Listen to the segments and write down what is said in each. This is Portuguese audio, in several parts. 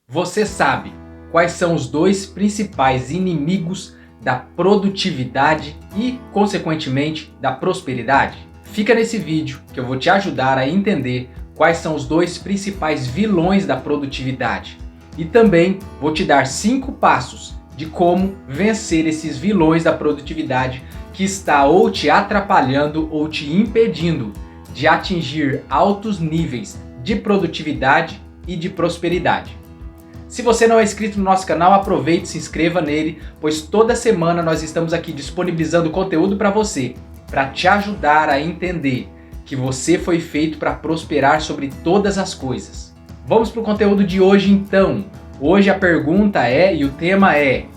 Você sabe quais são os dois principais inimigos da produtividade e, consequentemente, da prosperidade? Fica nesse vídeo que eu vou te ajudar a entender quais são os dois principais vilões da produtividade. E também vou te dar 5 passos de como vencer esses vilões da produtividade que está ou te atrapalhando ou te impedindo de atingir altos níveis de produtividade e de prosperidade. Se você não é inscrito no nosso canal, aproveite e se inscreva nele, pois toda semana nós estamos aqui disponibilizando conteúdo para você, para te ajudar a entender que você foi feito para prosperar sobre todas as coisas. Vamos para o conteúdo de hoje então. Hoje a pergunta é, e o tema é,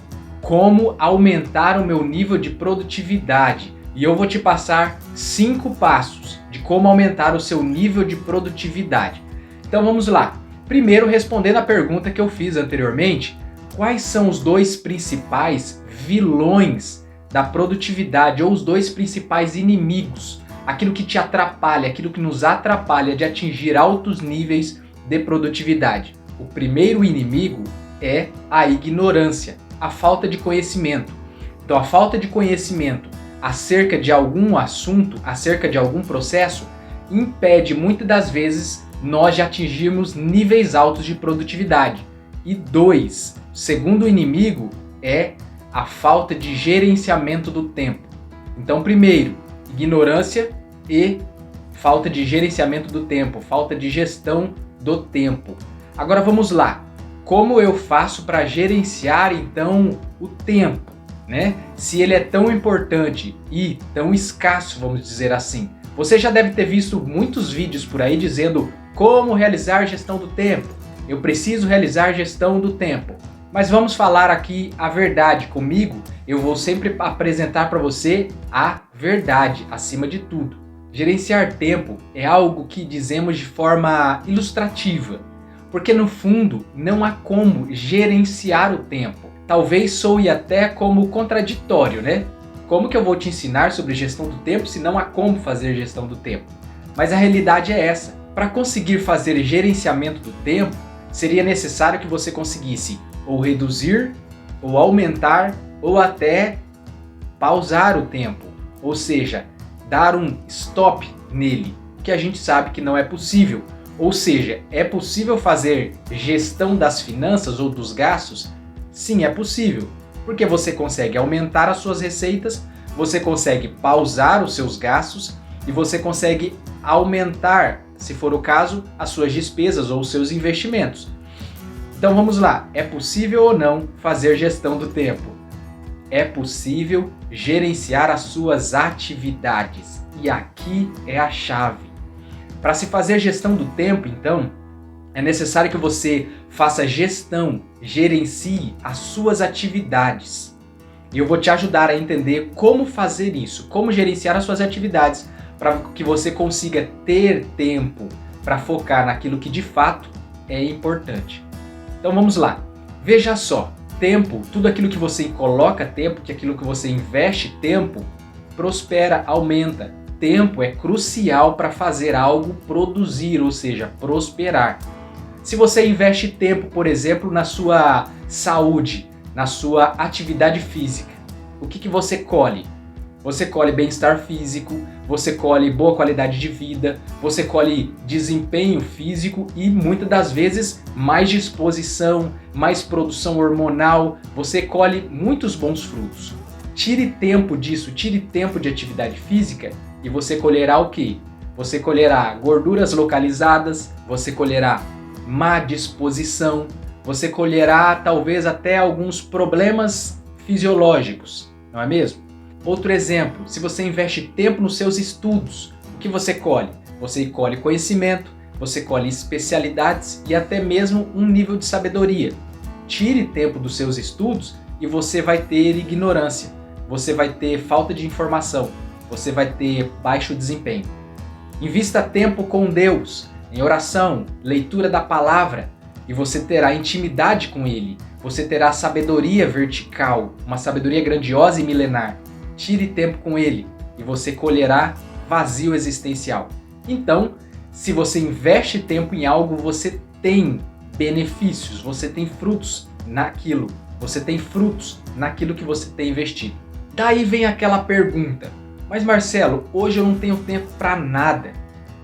como aumentar o meu nível de produtividade? E eu vou te passar 5 passos de como aumentar o seu nível de produtividade. Então vamos lá. Primeiro, respondendo a pergunta que eu fiz anteriormente, quais são os dois principais vilões da produtividade ou os dois principais inimigos? Aquilo que te atrapalha, aquilo que nos atrapalha de atingir altos níveis de produtividade. O primeiro inimigo é a ignorância, a falta de conhecimento. Então, a falta de conhecimento acerca de algum assunto, acerca de algum processo, impede muitas das vezes nós de atingirmos níveis altos de produtividade. E 2, o segundo inimigo é a falta de gerenciamento do tempo. Então, primeiro, ignorância e falta de gerenciamento do tempo, falta de gestão do tempo. Agora vamos lá. Como eu faço para gerenciar então o tempo, né? Se ele é tão importante e tão escasso, vamos dizer assim. Você já deve ter visto muitos vídeos por aí dizendo como realizar gestão do tempo. Eu preciso realizar gestão do tempo. Mas vamos falar aqui a verdade comigo. Eu vou sempre apresentar para você a verdade acima de tudo. Gerenciar tempo é algo que dizemos de forma ilustrativa, porque no fundo não há como gerenciar o tempo. Talvez soe até como contraditório, né? Como que eu vou te ensinar sobre gestão do tempo se não há como fazer gestão do tempo? Mas a realidade é essa. Para conseguir fazer gerenciamento do tempo, seria necessário que você conseguisse ou reduzir, ou aumentar, ou até pausar o tempo. Ou seja, dar um stop nele, que a gente sabe que não é possível. Ou seja, é possível fazer gestão das finanças ou dos gastos? Sim, é possível, porque você consegue aumentar as suas receitas, você consegue pausar os seus gastos e você consegue aumentar, se for o caso, as suas despesas ou os seus investimentos. Então vamos lá, é possível ou não fazer gestão do tempo? É possível gerenciar as suas atividades. E aqui é a chave. Para se fazer gestão do tempo, então, é necessário que você faça gestão, gerencie as suas atividades. E eu vou te ajudar a entender como fazer isso, como gerenciar as suas atividades, para que você consiga ter tempo para focar naquilo que de fato é importante. Então vamos lá. Veja só, tempo, tudo aquilo que você coloca tempo, que aquilo que você investe tempo, prospera, aumenta. Tempo é crucial para fazer algo produzir, ou seja, prosperar. Se você investe tempo, por exemplo, na sua saúde, na sua atividade física, o que você colhe? Você colhe bem-estar físico, você colhe boa qualidade de vida, você colhe desempenho físico e muitas das vezes mais disposição, mais produção hormonal, você colhe muitos bons frutos. Tire tempo disso, tire tempo de atividade física e você colherá o quê? Você colherá gorduras localizadas, você colherá má disposição, você colherá talvez até alguns problemas fisiológicos, não é mesmo? Outro exemplo, se você investe tempo nos seus estudos, o que você colhe? Você colhe conhecimento, você colhe especialidades e até mesmo um nível de sabedoria. Tire tempo dos seus estudos e você vai ter ignorância, você vai ter falta de informação, você vai ter baixo desempenho. Invista tempo com Deus, em oração, leitura da palavra, e você terá intimidade com Ele, você terá sabedoria vertical, uma sabedoria grandiosa e milenar. Tire tempo com Ele e você colherá vazio existencial. Então, se você investe tempo em algo, você tem benefícios, você tem frutos naquilo, você tem frutos naquilo que você tem investido. Daí vem aquela pergunta: mas Marcelo, hoje eu não tenho tempo para nada.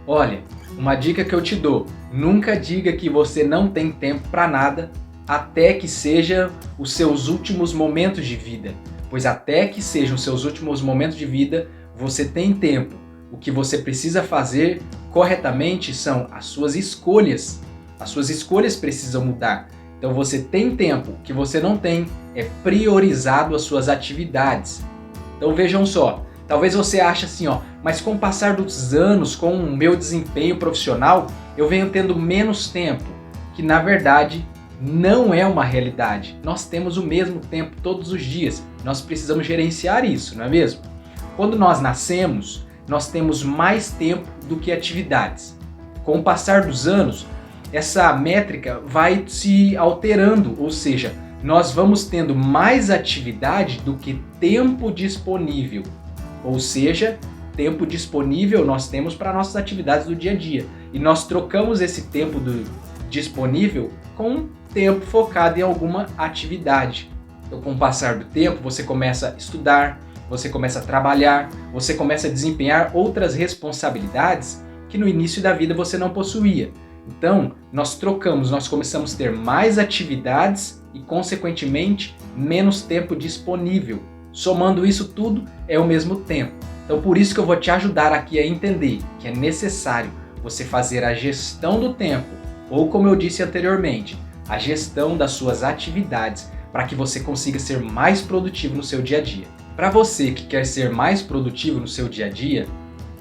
Olha, uma dica que eu te dou: nunca diga que você não tem tempo para nada até que seja os seus últimos momentos de vida, pois até que sejam os seus últimos momentos de vida, você tem tempo. O que você precisa fazer corretamente são as suas escolhas. As suas escolhas precisam mudar. Então você tem tempo. O que você não tem é priorizado as suas atividades. Então vejam só, talvez você ache assim, mas com o passar dos anos, com o meu desempenho profissional, eu venho tendo menos tempo, que na verdade não é uma realidade. Nós temos o mesmo tempo todos os dias. Nós precisamos gerenciar isso, não é mesmo? Quando nós nascemos, nós temos mais tempo do que atividades. Com o passar dos anos, essa métrica vai se alterando, ou seja, nós vamos tendo mais atividade do que tempo disponível. Ou seja, tempo disponível nós temos para nossas atividades do dia a dia. E nós trocamos esse tempo disponível com tempo focado em alguma atividade. Então, com o passar do tempo, você começa a estudar, você começa a trabalhar, você começa a desempenhar outras responsabilidades que no início da vida você não possuía. Então, nós começamos a ter mais atividades e, consequentemente, menos tempo disponível. Somando isso tudo, é o mesmo tempo. Então, por isso que eu vou te ajudar aqui a entender que é necessário você fazer a gestão do tempo, ou como eu disse anteriormente, a gestão das suas atividades, para que você consiga ser mais produtivo no seu dia a dia. Para você que quer ser mais produtivo no seu dia a dia,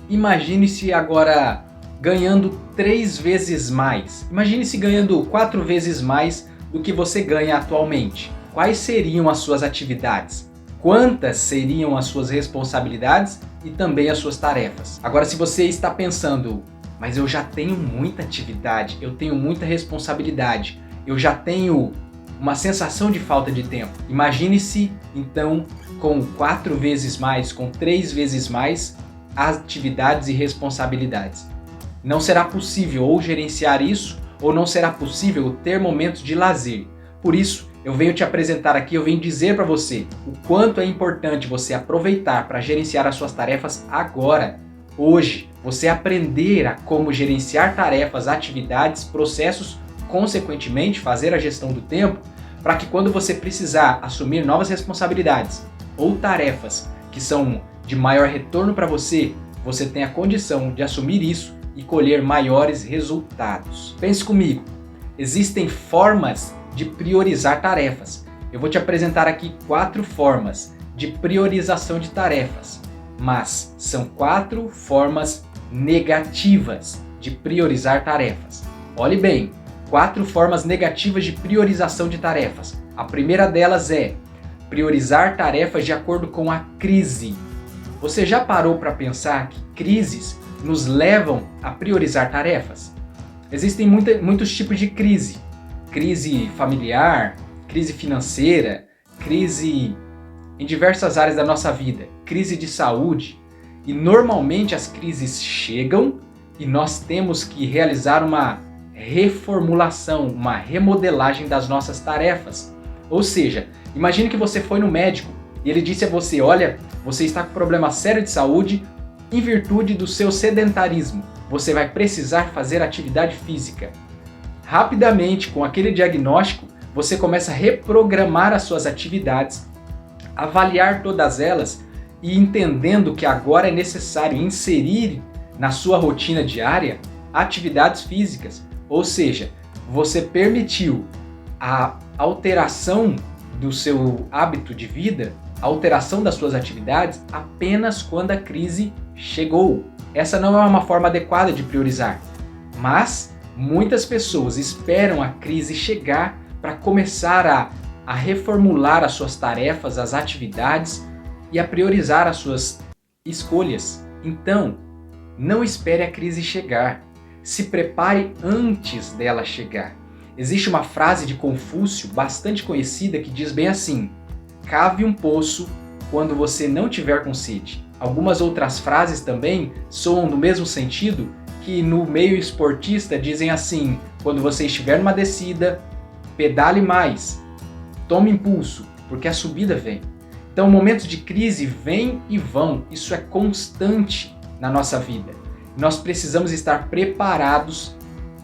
imagine-se agora ganhando 3 vezes mais. Imagine-se ganhando 4 vezes mais do que você ganha atualmente. Quais seriam as suas atividades? Quantas seriam as suas responsabilidades e também as suas tarefas? Agora, se você está pensando, mas eu já tenho muita atividade, eu tenho muita responsabilidade, eu já tenho uma sensação de falta de tempo. Imagine-se, então, com 4 vezes mais, com 3 vezes mais atividades e responsabilidades. Não será possível ou gerenciar isso, ou não será possível ter momentos de lazer. Por isso, eu venho te apresentar aqui, eu venho dizer para você o quanto é importante você aproveitar para gerenciar as suas tarefas agora, hoje. Você aprender a como gerenciar tarefas, atividades, processos, consequentemente fazer a gestão do tempo, para que quando você precisar assumir novas responsabilidades ou tarefas que são de maior retorno para você, você tenha condição de assumir isso e colher maiores resultados. Pense comigo, existem formas de priorizar tarefas. Eu vou te apresentar aqui 4 formas de priorização de tarefas, mas são 4 formas negativas de priorizar tarefas. Olhe bem, 4 formas negativas de priorização de tarefas. A primeira delas é priorizar tarefas de acordo com a crise. Você já parou para pensar que crises nos levam a priorizar tarefas? Existem muitos tipos de crise. Crise familiar, crise financeira, crise em diversas áreas da nossa vida, crise de saúde. E normalmente as crises chegam e nós temos que realizar uma reformulação, uma remodelagem das nossas tarefas. Ou seja, imagine que você foi no médico e ele disse a você: olha, você está com problema sério de saúde em virtude do seu sedentarismo. Você vai precisar fazer atividade física. Rapidamente, com aquele diagnóstico, você começa a reprogramar as suas atividades, avaliar todas elas e entendendo que agora é necessário inserir na sua rotina diária atividades físicas. Ou seja, você permitiu a alteração do seu hábito de vida, a alteração das suas atividades apenas quando a crise chegou. Essa não é uma forma adequada de priorizar, mas muitas pessoas esperam a crise chegar para começar a reformular as suas tarefas, as atividades e a priorizar as suas escolhas. Então, não espere a crise chegar. Se prepare antes dela chegar. Existe uma frase de Confúcio bastante conhecida que diz bem assim: cave um poço quando você não tiver com sede. Algumas outras frases também soam no mesmo sentido, que no meio esportista dizem assim: quando você estiver numa descida, pedale mais, tome impulso, porque a subida vem. Então, momentos de crise vêm e vão, isso é constante na nossa vida. Nós precisamos estar preparados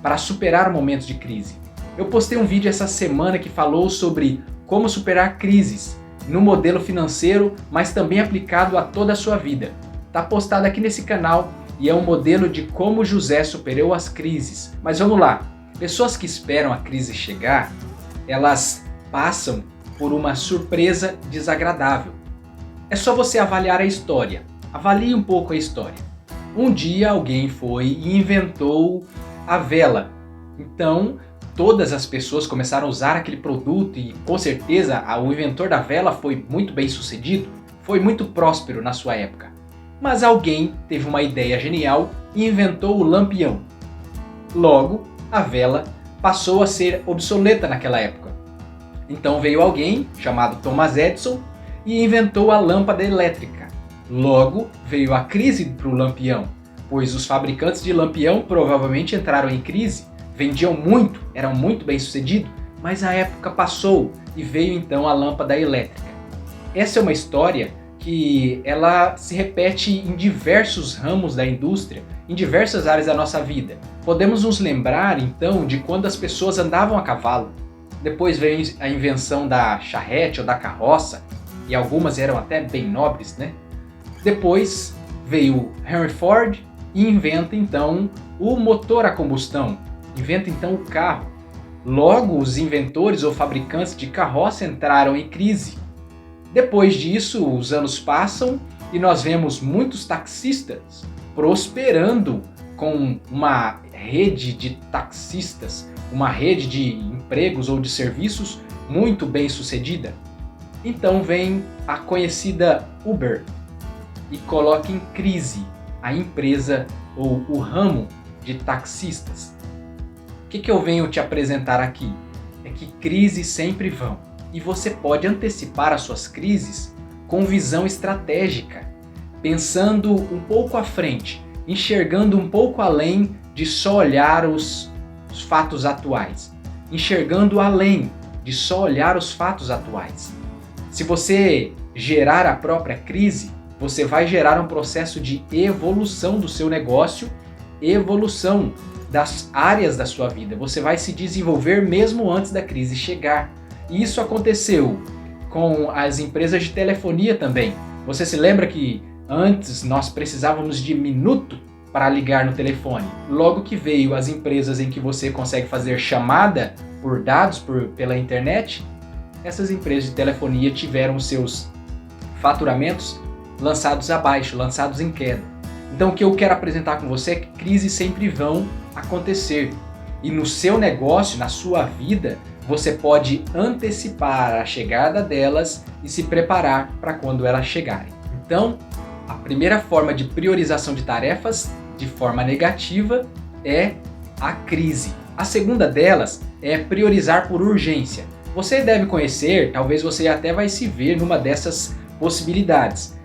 para superar momentos de crise. Eu postei um vídeo essa semana que falou sobre como superar crises no modelo financeiro, mas também aplicado a toda a sua vida. Está postado aqui nesse canal e é um modelo de como José superou as crises. Mas vamos lá, pessoas que esperam a crise chegar, elas passam por uma surpresa desagradável. É só você avaliar a história. Avalie um pouco a história. Um dia alguém foi e inventou a vela. Então, todas as pessoas começaram a usar aquele produto e, com certeza, o inventor da vela foi muito bem sucedido, foi muito próspero na sua época. Mas alguém teve uma ideia genial e inventou o lampião. Logo, a vela passou a ser obsoleta naquela época. Então veio alguém, chamado Thomas Edison, e inventou a lâmpada elétrica. Logo, veio a crise para o lampião, pois os fabricantes de lampião provavelmente entraram em crise, vendiam muito, eram muito bem sucedidos, mas a época passou e veio então a lâmpada elétrica. Essa é uma história que ela se repete em diversos ramos da indústria, em diversas áreas da nossa vida. Podemos nos lembrar então de quando as pessoas andavam a cavalo. Depois veio a invenção da charrete ou da carroça, e algumas eram até bem nobres, né? Depois veio Henry Ford e inventa então o motor a combustão, inventa então o carro. Logo, os inventores ou fabricantes de carroça entraram em crise. Depois disso, os anos passam e nós vemos muitos taxistas prosperando com uma rede de taxistas, uma rede de empregos ou de serviços muito bem sucedida. Então vem a conhecida Uber e coloca em crise a empresa ou o ramo de taxistas. O que eu venho te apresentar aqui? É que crises sempre vão. E você pode antecipar as suas crises com visão estratégica, pensando um pouco à frente, enxergando um pouco além de só olhar os fatos atuais, enxergando além de só olhar os fatos atuais. Se você gerar a própria crise, você vai gerar um processo de evolução do seu negócio, evolução das áreas da sua vida. Você vai se desenvolver mesmo antes da crise chegar. E isso aconteceu com as empresas de telefonia também. Você se lembra que antes nós precisávamos de minuto para ligar no telefone? Logo que veio as empresas em que você consegue fazer chamada por dados pela internet, essas empresas de telefonia tiveram seus faturamentos lançados abaixo, lançados em queda. Então o que eu quero apresentar com você é que crises sempre vão acontecer. E no seu negócio, na sua vida, você pode antecipar a chegada delas e se preparar para quando elas chegarem. Então, a primeira forma de priorização de tarefas de forma negativa é a crise. A segunda delas é priorizar por urgência. Você deve conhecer, talvez você até vai se ver numa dessas possibilidades.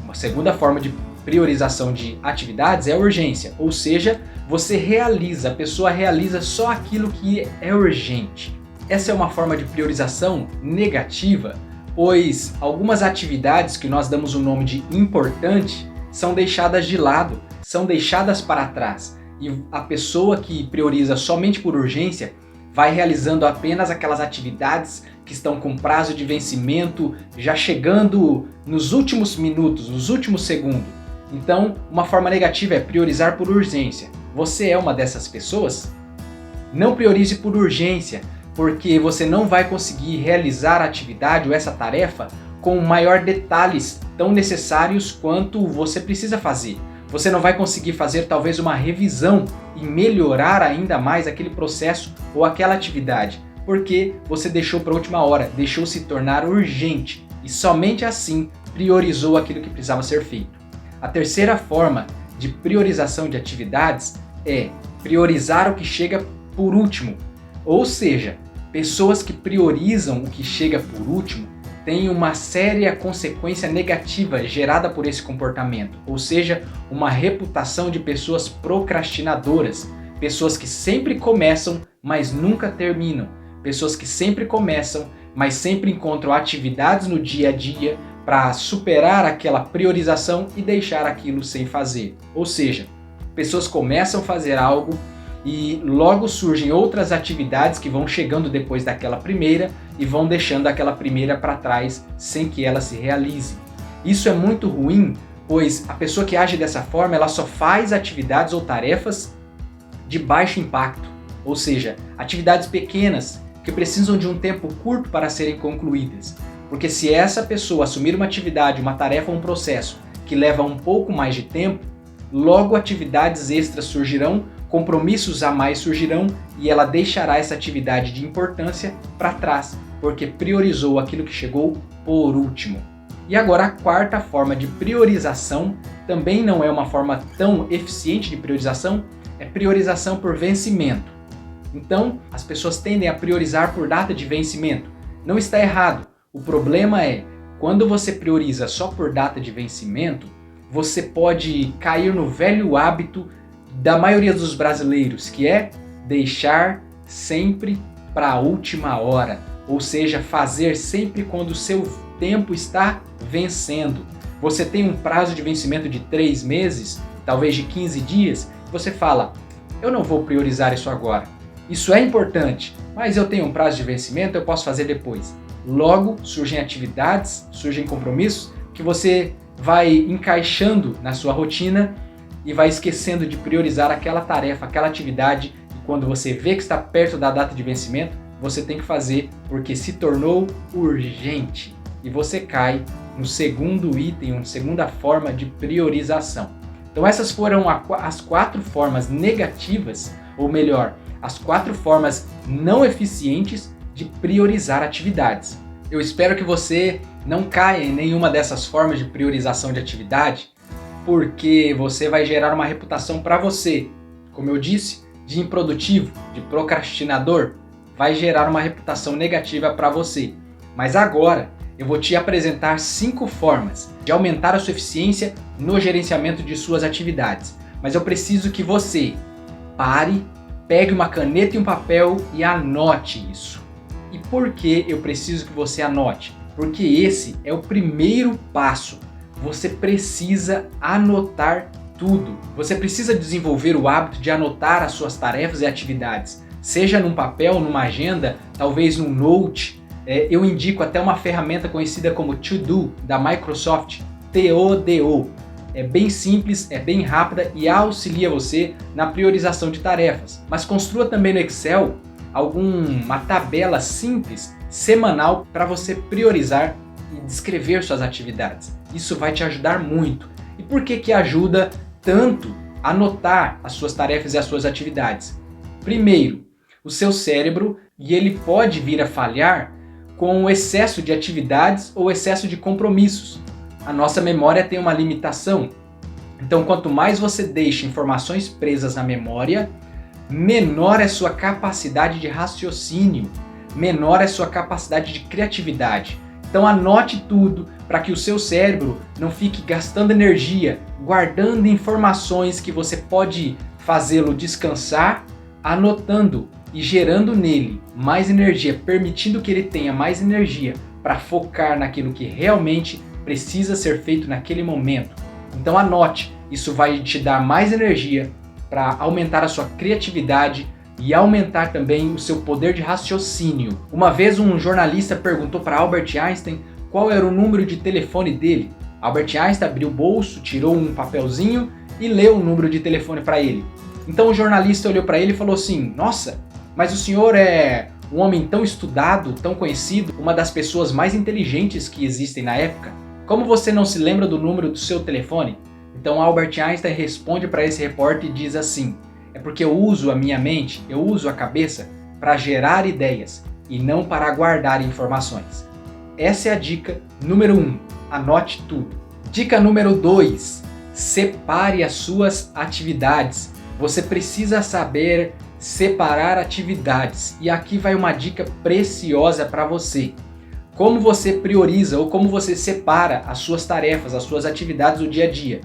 Uma segunda forma de priorização de atividades é a urgência, ou seja, a pessoa realiza só aquilo que é urgente. Essa é uma forma de priorização negativa, pois algumas atividades que nós damos o nome de importante são deixadas de lado, são deixadas para trás. E a pessoa que prioriza somente por urgência vai realizando apenas aquelas atividades que estão com prazo de vencimento já chegando nos últimos minutos, nos últimos segundos. Então, uma forma negativa é priorizar por urgência. Você é uma dessas pessoas? Não priorize por urgência, porque você não vai conseguir realizar a atividade ou essa tarefa com maior detalhes tão necessários quanto você precisa fazer. Você não vai conseguir fazer talvez uma revisão e melhorar ainda mais aquele processo ou aquela atividade, porque você deixou para a última hora, deixou se tornar urgente e somente assim priorizou aquilo que precisava ser feito. A terceira forma de priorização de atividades é priorizar o que chega por último, ou seja, pessoas que priorizam o que chega por último têm uma séria consequência negativa gerada por esse comportamento, ou seja, uma reputação de pessoas procrastinadoras, Pessoas que sempre começam, mas nunca terminam. Pessoas que sempre começam, mas sempre encontram atividades no dia a dia para superar aquela priorização e deixar aquilo sem fazer. Ou seja, pessoas começam a fazer algo e logo surgem outras atividades que vão chegando depois daquela primeira e vão deixando aquela primeira para trás sem que ela se realize. Isso é muito ruim, pois a pessoa que age dessa forma, ela só faz atividades ou tarefas de baixo impacto, ou seja, atividades pequenas que precisam de um tempo curto para serem concluídas. Porque se essa pessoa assumir uma atividade, uma tarefa ou um processo que leva um pouco mais de tempo, logo atividades extras surgirão, compromissos a mais surgirão e ela deixará essa atividade de importância para trás, porque priorizou aquilo que chegou por último. E agora a quarta forma de priorização, também não é uma forma tão eficiente de priorização, é priorização por vencimento. Então, as pessoas tendem a priorizar por data de vencimento. Não está errado. O problema é, quando você prioriza só por data de vencimento, você pode cair no velho hábito da maioria dos brasileiros, que é deixar sempre para a última hora, ou seja, fazer sempre quando o seu tempo está vencendo. Você tem um prazo de vencimento de 3 meses, talvez de 15 dias, você fala, eu não vou priorizar isso agora. Isso é importante, mas eu tenho um prazo de vencimento, eu posso fazer depois. Logo, surgem atividades, surgem compromissos que você vai encaixando na sua rotina e vai esquecendo de priorizar aquela tarefa, aquela atividade, e quando você vê que está perto da data de vencimento, você tem que fazer porque se tornou urgente. E você cai no segundo item, uma segunda forma de priorização. Então essas foram as 4 formas negativas, ou melhor, as 4 formas não eficientes de priorizar atividades. Eu espero que você não caia em nenhuma dessas formas de priorização de atividade, porque você vai gerar uma reputação para você, como eu disse, de improdutivo, de procrastinador, vai gerar uma reputação negativa para você. Mas agora eu vou te apresentar 5 formas de aumentar a sua eficiência no gerenciamento de suas atividades. Mas eu preciso que você pare, pegue uma caneta e um papel e anote isso. E por que eu preciso que você anote? Porque esse é o primeiro passo. Você precisa anotar tudo. Você precisa desenvolver o hábito de anotar as suas tarefas e atividades, seja num papel, numa agenda, talvez num note. Eu indico até uma ferramenta conhecida como To-Do da Microsoft, TODO. É bem simples, é bem rápida e auxilia você na priorização de tarefas. Mas construa também no Excel uma tabela simples, semanal, para você priorizar e descrever suas atividades. Isso vai te ajudar muito. E por que ajuda tanto a anotar as suas tarefas e as suas atividades? Primeiro, o seu cérebro, e ele pode vir a falhar com o excesso de atividades ou excesso de compromissos. A nossa memória tem uma limitação. Então, quanto mais você deixa informações presas na memória, menor é a sua capacidade de raciocínio, menor é a sua capacidade de criatividade. Então anote tudo para que o seu cérebro não fique gastando energia, guardando informações que você pode fazê-lo descansar, anotando e gerando nele mais energia, permitindo que ele tenha mais energia para focar naquilo que realmente precisa ser feito naquele momento. Então anote, isso vai te dar mais energia para aumentar a sua criatividade e aumentar também o seu poder de raciocínio. Uma vez um jornalista perguntou para Albert Einstein qual era o número de telefone dele. Albert Einstein abriu o bolso, tirou um papelzinho e leu o número de telefone para ele. Então o jornalista olhou para ele e falou assim, nossa, mas o senhor é um homem tão estudado, tão conhecido, uma das pessoas mais inteligentes que existem na época. Como você não se lembra do número do seu telefone? Então Albert Einstein responde para esse repórter e diz assim, é porque eu uso a minha mente, eu uso a cabeça para gerar ideias e não para guardar informações. Essa é a dica número 1, anote tudo. Dica número 2, separe as suas atividades. Você precisa saber separar atividades e aqui vai uma dica preciosa para você. Como você prioriza ou como você separa as suas tarefas, as suas atividades do dia a dia?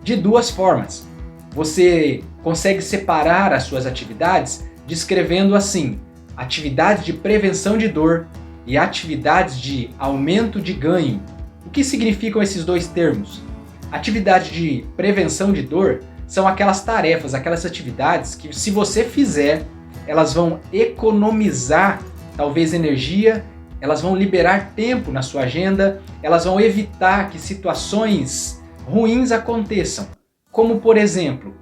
De 2 formas. Você consegue separar as suas atividades descrevendo assim: atividades de prevenção de dor e atividades de aumento de ganho. O que significam esses dois termos? Atividade de prevenção de dor são aquelas tarefas, aquelas atividades que, se você fizer, elas vão economizar talvez energia, elas vão liberar tempo na sua agenda, elas vão evitar que situações ruins aconteçam. Como, por exemplo,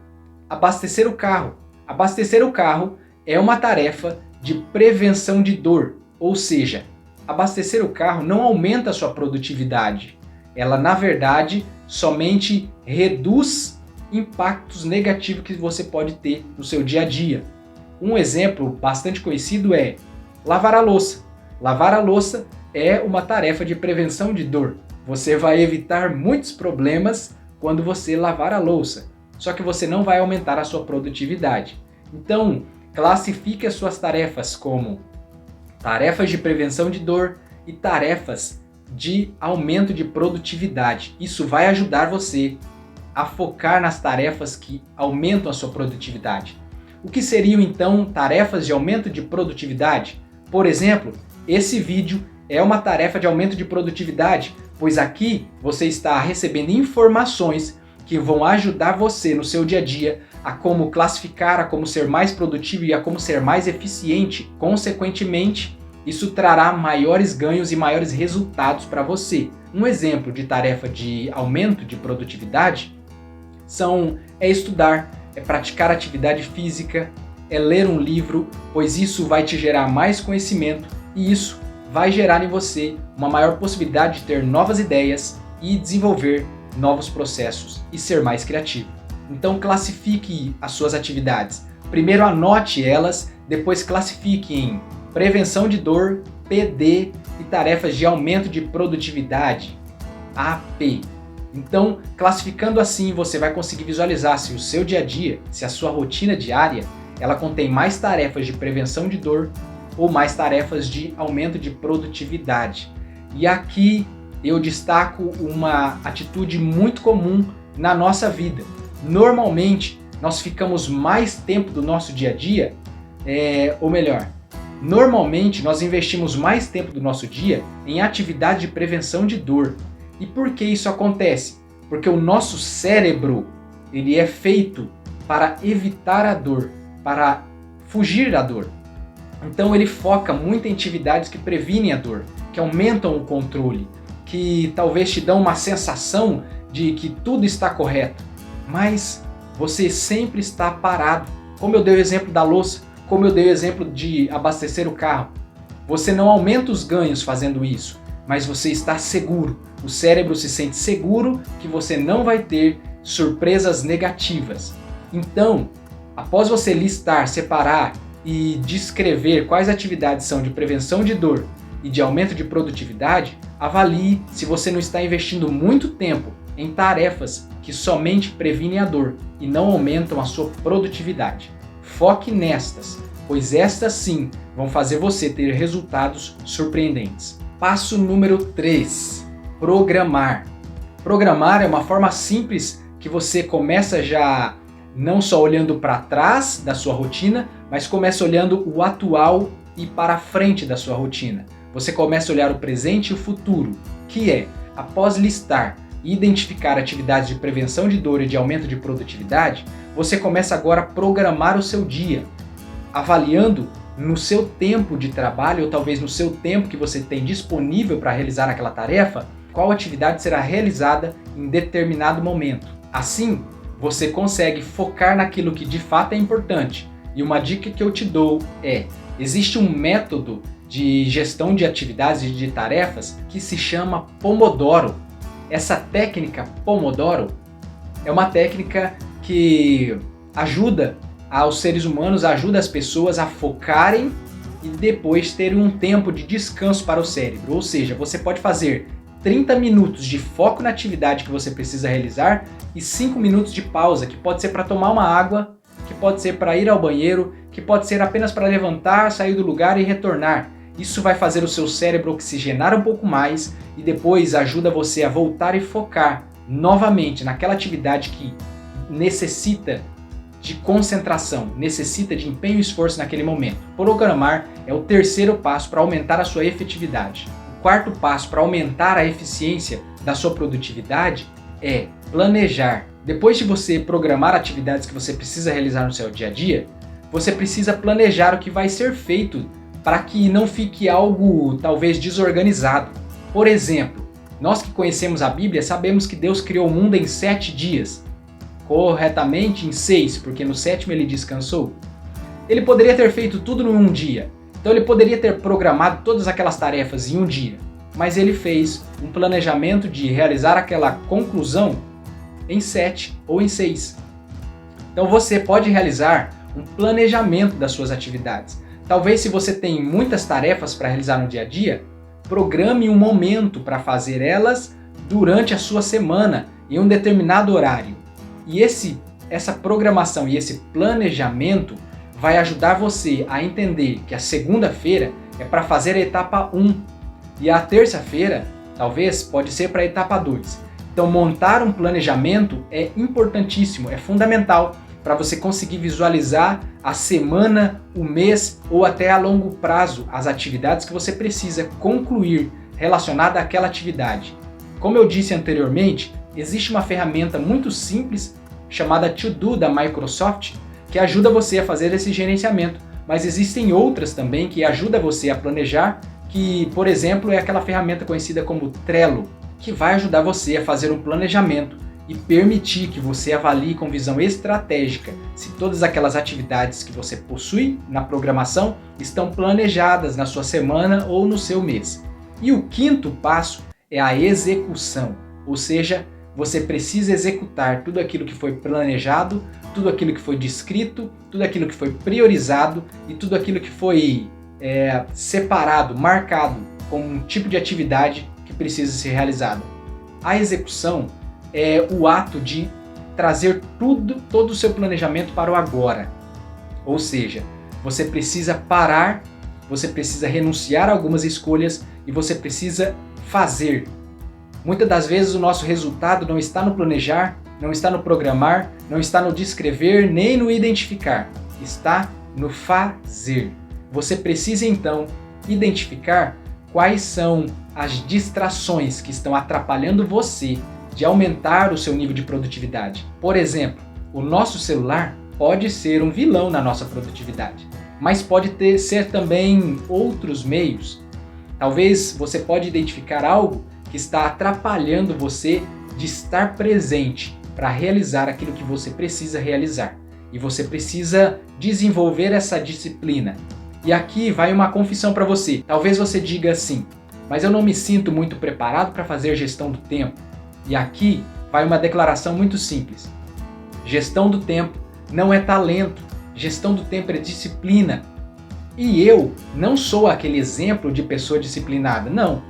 abastecer o carro. Abastecer o carro é uma tarefa de prevenção de dor, ou seja, abastecer o carro não aumenta a sua produtividade. Ela, na verdade, somente reduz impactos negativos que você pode ter no seu dia a dia. Um exemplo bastante conhecido é lavar a louça. Lavar a louça é uma tarefa de prevenção de dor. Você vai evitar muitos problemas quando você lavar a louça, só que você não vai aumentar a sua produtividade. Então, classifique as suas tarefas como tarefas de prevenção de dor e tarefas de aumento de produtividade. Isso vai ajudar você a focar nas tarefas que aumentam a sua produtividade. O que seriam então tarefas de aumento de produtividade? Por exemplo, esse vídeo é uma tarefa de aumento de produtividade, pois aqui você está recebendo informações que vão ajudar você no seu dia a dia a como classificar, a como ser mais produtivo e a como ser mais eficiente. Consequentemente, isso trará maiores ganhos e maiores resultados para você. Um exemplo de tarefa de aumento de produtividade é estudar, é praticar atividade física, é ler um livro, pois isso vai te gerar mais conhecimento e isso vai gerar em você uma maior possibilidade de ter novas ideias e desenvolver novos processos e ser mais criativo. Então classifique as suas atividades. Primeiro anote elas, depois classifique em prevenção de dor, PD e tarefas de aumento de produtividade, AP. Então, classificando assim, você vai conseguir visualizar se o seu dia a dia, se a sua rotina diária, ela contém mais tarefas de prevenção de dor ou mais tarefas de aumento de produtividade. E aqui eu destaco uma atitude muito comum na nossa vida. Normalmente, nós ficamos mais tempo do nosso dia a dia, normalmente nós investimos mais tempo do nosso dia em atividade de prevenção de dor. E por que isso acontece? Porque o nosso cérebro, ele é feito para evitar a dor, para fugir da dor. Então ele foca muito em atividades que previnem a dor, que aumentam o controle, que talvez te dão uma sensação de que tudo está correto, mas você sempre está parado. Como eu dei o exemplo da louça, como eu dei o exemplo de abastecer o carro. Você não aumenta os ganhos fazendo isso, mas você está seguro. O cérebro se sente seguro que você não vai ter surpresas negativas. Então, após você listar, separar e descrever quais atividades são de prevenção de dor e de aumento de produtividade, avalie se você não está investindo muito tempo em tarefas que somente previnem a dor e não aumentam a sua produtividade. Foque nestas, pois estas sim vão fazer você ter resultados surpreendentes. Passo número 3, programar. Programar é uma forma simples que você começa já não só olhando para trás da sua rotina, mas começa olhando o atual e para frente da sua rotina. Você começa a olhar o presente e o futuro, que é, após listar e identificar atividades de prevenção de dor e de aumento de produtividade, você começa agora a programar o seu dia, avaliando no seu tempo de trabalho ou talvez no seu tempo que você tem disponível para realizar aquela tarefa, qual atividade será realizada em determinado momento. Assim, você consegue focar naquilo que de fato é importante. E uma dica que eu te dou é: existe um método de gestão de atividades e de tarefas que se chama Pomodoro. Essa técnica Pomodoro é uma técnica que ajuda aos seres humanos, ajuda as pessoas a focarem e depois terem um tempo de descanso para o cérebro. Ou seja, você pode fazer 30 minutos de foco na atividade que você precisa realizar e 5 minutos de pausa, que pode ser para tomar uma água, que pode ser para ir ao banheiro, que pode ser apenas para levantar, sair do lugar e retornar. Isso vai fazer o seu cérebro oxigenar um pouco mais e depois ajuda você a voltar e focar novamente naquela atividade que necessita de concentração, necessita de empenho e esforço naquele momento. Programar é o terceiro passo para aumentar a sua efetividade. O quarto passo para aumentar a eficiência da sua produtividade é planejar. Depois de você programar atividades que você precisa realizar no seu dia a dia, você precisa planejar o que vai ser feito para que não fique algo talvez desorganizado. Por exemplo, nós que conhecemos a Bíblia sabemos que Deus criou o mundo em 7 dias. Corretamente em 6, porque no 7º ele descansou. Ele poderia ter feito tudo em um dia. Então ele poderia ter programado todas aquelas tarefas em um dia. Mas ele fez um planejamento de realizar aquela conclusão em 7 ou em 6. Então você pode realizar um planejamento das suas atividades. Talvez se você tem muitas tarefas para realizar no dia a dia, programe um momento para fazer elas durante a sua semana, em um determinado horário. E essa programação e esse planejamento vai ajudar você a entender que a segunda-feira é para fazer a etapa 1 e a terça-feira talvez pode ser para a etapa 2. Então montar um planejamento é importantíssimo, é fundamental para você conseguir visualizar a semana, o mês ou até a longo prazo as atividades que você precisa concluir relacionada àquela atividade. Como eu disse anteriormente, existe uma ferramenta muito simples chamada To Do da Microsoft que ajuda você a fazer esse gerenciamento, mas existem outras também que ajudam você a planejar, que, por exemplo, é aquela ferramenta conhecida como Trello, que vai ajudar você a fazer um planejamento e permitir que você avalie com visão estratégica se todas aquelas atividades que você possui na programação estão planejadas na sua semana ou no seu mês. E o quinto passo é a execução, ou seja, você precisa executar tudo aquilo que foi planejado, tudo aquilo que foi descrito, tudo aquilo que foi priorizado e tudo aquilo que foi separado, marcado como um tipo de atividade que precisa ser realizada. A execução é o ato de trazer todo o seu planejamento para o agora. Ou seja, você precisa parar, você precisa renunciar a algumas escolhas e você precisa fazer. Muitas das vezes o nosso resultado não está no planejar, não está no programar, não está no descrever, nem no identificar. Está no fazer. Você precisa então identificar quais são as distrações que estão atrapalhando você de aumentar o seu nível de produtividade. Por exemplo, o nosso celular pode ser um vilão na nossa produtividade, mas pode ser também outros meios. Talvez você pode identificar algo que está atrapalhando você de estar presente para realizar aquilo que você precisa realizar. E você precisa desenvolver essa disciplina. E aqui vai uma confissão para você. Talvez você diga assim, mas eu não me sinto muito preparado para fazer gestão do tempo. E aqui vai uma declaração muito simples. Gestão do tempo não é talento, gestão do tempo é disciplina. E eu não sou aquele exemplo de pessoa disciplinada, não.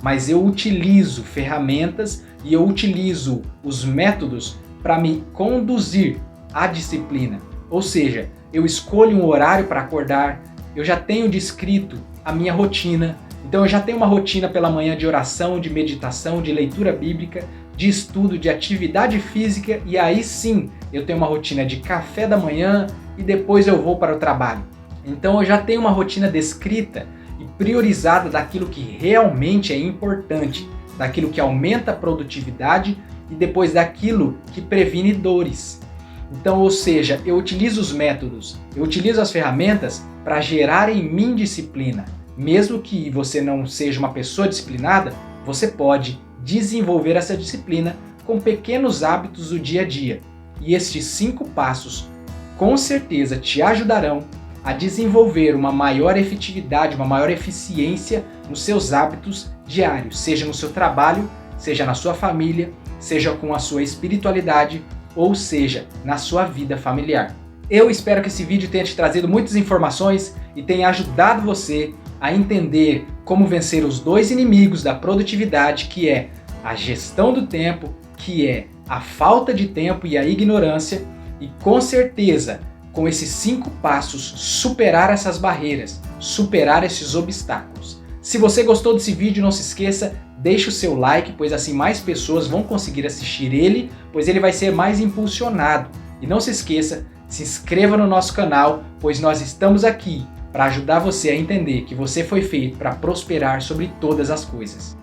Mas eu utilizo ferramentas e eu utilizo os métodos para me conduzir à disciplina. Ou seja, eu escolho um horário para acordar, eu já tenho descrito a minha rotina. Então eu já tenho uma rotina pela manhã de oração, de meditação, de leitura bíblica, de estudo, de atividade física e aí sim eu tenho uma rotina de café da manhã e depois eu vou para o trabalho. Então eu já tenho uma rotina descrita e priorizada daquilo que realmente é importante, daquilo que aumenta a produtividade e depois daquilo que previne dores. Então, ou seja, eu utilizo os métodos, eu utilizo as ferramentas para gerar em mim disciplina. Mesmo que você não seja uma pessoa disciplinada, você pode desenvolver essa disciplina com pequenos hábitos do dia a dia. E estes 5 passos com certeza te ajudarão a desenvolver uma maior efetividade, uma maior eficiência nos seus hábitos diários, seja no seu trabalho, seja na sua família, seja com a sua espiritualidade, ou seja, na sua vida familiar. Eu espero que esse vídeo tenha te trazido muitas informações e tenha ajudado você a entender como vencer os 2 inimigos da produtividade, que é a gestão do tempo, que é a falta de tempo e a ignorância, e com certeza, com esses 5 passos, superar essas barreiras, superar esses obstáculos. Se você gostou desse vídeo, não se esqueça, Deixe o seu like, pois assim mais pessoas vão conseguir assistir ele, pois ele vai ser mais impulsionado. E não se esqueça, se inscreva no nosso canal, pois nós estamos aqui para ajudar você a entender que você foi feito para prosperar sobre todas as coisas.